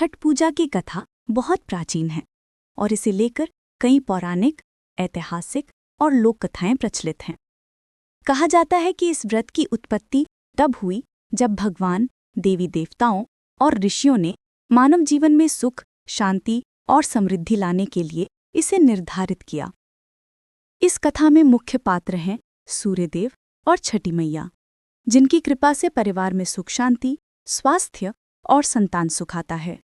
छठ पूजा की कथा बहुत प्राचीन है और इसे लेकर कई पौराणिक, ऐतिहासिक और लोक कथाएं प्रचलित हैं। कहा जाता है कि इस व्रत की उत्पत्ति तब हुई जब भगवान, देवी देवताओं और ऋषियों ने मानव जीवन में सुख, शांति और समृद्धि लाने के लिए इसे निर्धारित किया। इस कथा में मुख्य पात्र हैं सूर्यदेव और छठी मैया, जिनकी कृपा से परिवार में सुख, शांति, स्वास्थ्य और संतान सुख आता है।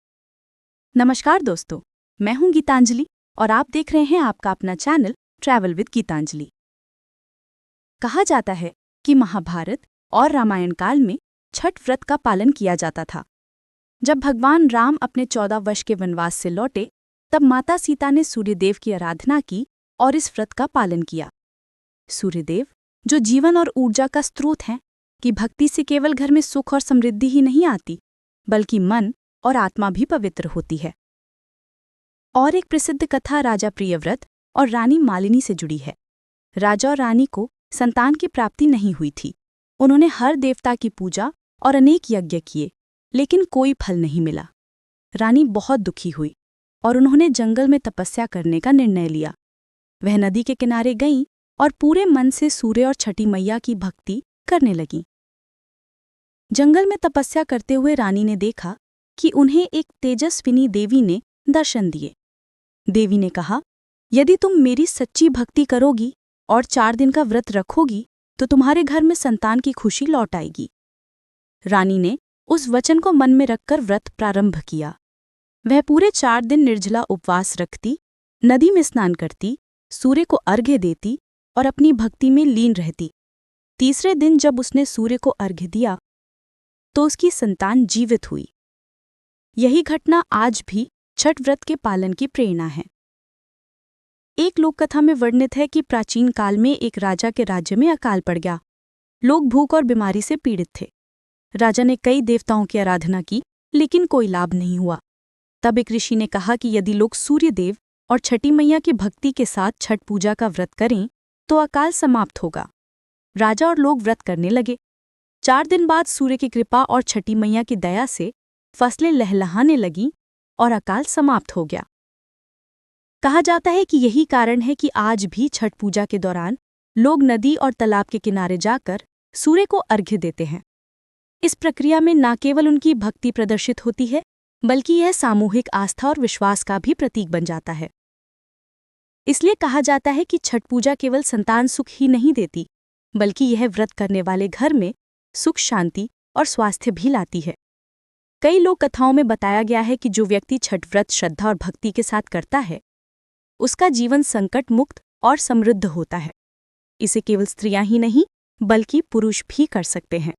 नमस्कार दोस्तों, मैं हूं गीतांजलि और आप देख रहे हैं आपका अपना चैनल ट्रैवल विद गीतांजलि। कहा जाता है कि महाभारत और रामायण काल में छठ व्रत का पालन किया जाता था। जब भगवान राम अपने 14 वर्ष के वनवास से लौटे, तब माता सीता ने सूर्यदेव की आराधना की और इस व्रत का पालन किया। सूर्यदेव, जो जीवन और ऊर्जा का स्रोत हैं, कि भक्ति से केवल घर में सुख और समृद्धि ही नहीं आती, बल्कि मन और आत्मा भी पवित्र होती है। और एक प्रसिद्ध कथा राजा प्रियव्रत और रानी मालिनी से जुड़ी है। राजा और रानी को संतान की प्राप्ति नहीं हुई थी। उन्होंने हर देवता की पूजा और अनेक यज्ञ किए, लेकिन कोई फल नहीं मिला। रानी बहुत दुखी हुई और उन्होंने जंगल में तपस्या करने का निर्णय लिया। वह नदी के किनारे गईं और पूरे मन से सूर्य और छठी मैया की भक्ति करने लगीं। जंगल में तपस्या करते हुए रानी ने देखा कि उन्हें एक तेजस्विनी देवी ने दर्शन दिए। देवी ने कहा, यदि तुम मेरी सच्ची भक्ति करोगी और 4 दिन का व्रत रखोगी तो तुम्हारे घर में संतान की खुशी लौट आएगी। रानी ने उस वचन को मन में रखकर व्रत प्रारंभ किया। वह पूरे 4 दिन निर्जला उपवास रखती, नदी में स्नान करती, सूर्य को अर्घ्य देती और अपनी भक्ति में लीन रहती। तीसरे दिन जब उसने सूर्य को अर्घ्य दिया तो उसकी संतान जीवित हुई। यही घटना आज भी छठ व्रत के पालन की प्रेरणा है। एक लोक कथा में वर्णित है कि प्राचीन काल में एक राजा के राज्य में अकाल पड़ गया। लोग भूख और बीमारी से पीड़ित थे। राजा ने कई देवताओं की आराधना की, लेकिन कोई लाभ नहीं हुआ। तब एक ऋषि ने कहा कि यदि लोग सूर्यदेव और छठी मैया की भक्ति के साथ छठ पूजा का व्रत करें तो अकाल समाप्त होगा। राजा और लोग व्रत करने लगे। 4 दिन बाद सूर्य की कृपा और छठी मैया की दया से फसलें लहलहाने लगीं और अकाल समाप्त हो गया। कहा जाता है कि यही कारण है कि आज भी छठ पूजा के दौरान लोग नदी और तालाब के किनारे जाकर सूर्य को अर्घ्य देते हैं। इस प्रक्रिया में न केवल उनकी भक्ति प्रदर्शित होती है, बल्कि यह सामूहिक आस्था और विश्वास का भी प्रतीक बन जाता है। इसलिए कहा जाता है कि छठ पूजा केवल संतान सुख ही नहीं देती, बल्कि यह व्रत करने वाले घर में सुख, शांति और स्वास्थ्य भी लाती है। कई लोक कथाओं में बताया गया है कि जो व्यक्ति छठ व्रत श्रद्धा और भक्ति के साथ करता है, उसका जीवन संकट मुक्त और समृद्ध होता है। इसे केवल स्त्रियां ही नहीं, बल्कि पुरुष भी कर सकते हैं।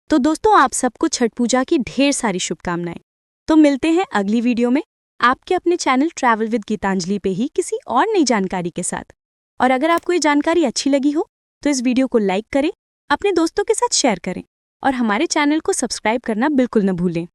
तो दोस्तों, आप सबको छठ पूजा की ढेर सारी शुभकामनाएं। तो मिलते हैं अगली वीडियो में आपके अपने चैनल ट्रैवल विद गीतांजलि पे ही किसी और नई जानकारी के साथ। और अगर आपको ये जानकारी अच्छी लगी हो तो इस वीडियो को लाइक करें, अपने दोस्तों के साथ शेयर करें और हमारे चैनल को सब्सक्राइब करना बिल्कुल न भूलें।